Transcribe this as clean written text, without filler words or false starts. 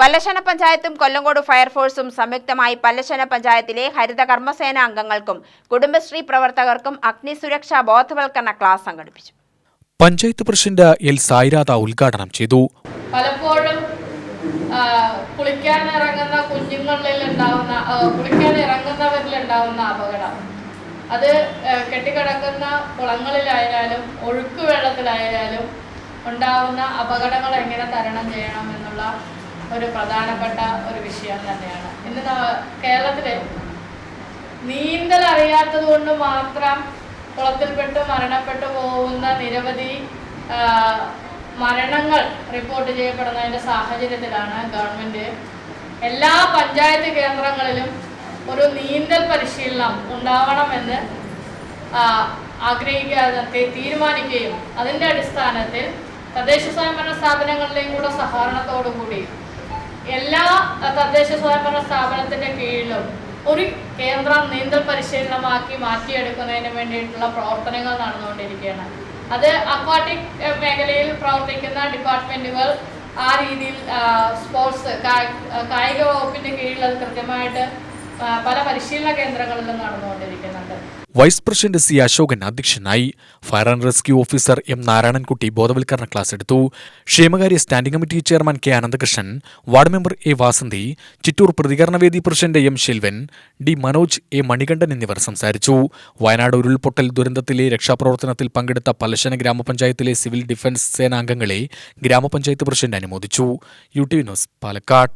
പല്ലശ്ശന പഞ്ചായത്തും കൊല്ലങ്കോട് ഫയർഫോഴ്സും സംയുക്തമായി പല്ലശ്ശന പഞ്ചായത്തിലെ ഹരിത കർമ്മസേന അംഗങ്ങൾക്കും കുടുംബശ്രീ പ്രവർത്തകർക്കും അഗ്നിസുരക്ഷാ ബോധവൽക്കരണ ക്ലാസ് സംഘടിപ്പിച്ചു. പഞ്ചായത്ത് പ്രസിഡന്റ് എൽ സായിരാധ ഉദ്ഘാടനം ചെയ്തു. പലപ്പോഴും കുളിക്കാനിറങ്ങുന്ന കുളിക്കാനിറങ്ങുന്നവരിലുണ്ടാവുന്ന അപകടം അത് കെട്ടിക്കിടക്കുന്ന കുളങ്ങളിലായാലും ഒഴുക്കുവെള്ളത്തിലായാലും ഉണ്ടാവുന്ന അപകടങ്ങൾ എങ്ങനെ തരണം ചെയ്യണം എന്നുള്ള ഒരു പ്രധാനപ്പെട്ട ഒരു വിഷയം തന്നെയാണ്. ഇന്ന് കേരളത്തിലെ നീന്തൽ അറിയാത്തത് കൊണ്ട് മാത്രം കുളത്തിൽപ്പെട്ട് മരണപ്പെട്ടു പോകുന്ന നിരവധി മരണങ്ങൾ റിപ്പോർട്ട് ചെയ്യപ്പെടുന്നതിൻ്റെ സാഹചര്യത്തിലാണ് ഗവൺമെൻറ് എല്ലാ പഞ്ചായത്ത് കേന്ദ്രങ്ങളിലും ഒരു നീന്തൽ പരിശീലനം ഉണ്ടാവണമെന്ന് തീരുമാനിക്കുകയും അതിൻ്റെ അടിസ്ഥാനത്തിൽ തദ്ദേശ സ്വയംഭരണ സ്ഥാപനങ്ങളുടെയും കൂടെ സഹകരണത്തോടുകൂടി എല്ലാ തദ്ദേശ സ്വയംഭരണ സ്ഥാപനത്തിൻ്റെ കീഴിലും ഒരു കേന്ദ്രം നീന്തൽ പരിശീലനമാക്കി മാറ്റിയെടുക്കുന്നതിന് വേണ്ടിയിട്ടുള്ള പ്രവർത്തനങ്ങൾ നടന്നുകൊണ്ടിരിക്കുകയാണ്. അത് അക്വാട്ടിക് മേഖലയിൽ പ്രവർത്തിക്കുന്ന ഡിപ്പാർട്ട്മെൻറ്റുകൾ ആ രീതിയിൽ സ്പോർട്സ് കായിക വകുപ്പിൻ്റെ കീഴിൽ അത് കൃത്യമായിട്ട് പല പരിശീലന കേന്ദ്രങ്ങളിലും നടന്നുകൊണ്ടിരിക്കുന്നുണ്ട്. വൈസ് പ്രസിഡന്റ് സി അശോകൻ അധ്യക്ഷനായി. Fire and rescue officer M Narayanankutty ബോധവൽക്കരണ ക്ലാസ് എടുത്തു. ക്ഷേമകാര്യ standing committee chairman K Ananthakrishnan, ward member A Vasanthi, Chittur പ്രതികരണവേദി president M Selvan, D Manoj, A Manikandan എന്നിവർ സംസാരിച്ചു. വയനാട് ഉരുൾപൊട്ടൽ ദുരന്തത്തിലെ രക്ഷാപ്രവർത്തനത്തിൽ പങ്കെടുത്ത പല്ലശ്ശന ഗ്രാമപഞ്ചായത്തിലെ സിവിൽ ഡിഫൻസ് സേനാംഗങ്ങളെ ഗ്രാമപഞ്ചായത്ത് പ്രസിഡന്റ് അനുമോദിച്ചു. UTV news, Palakkad.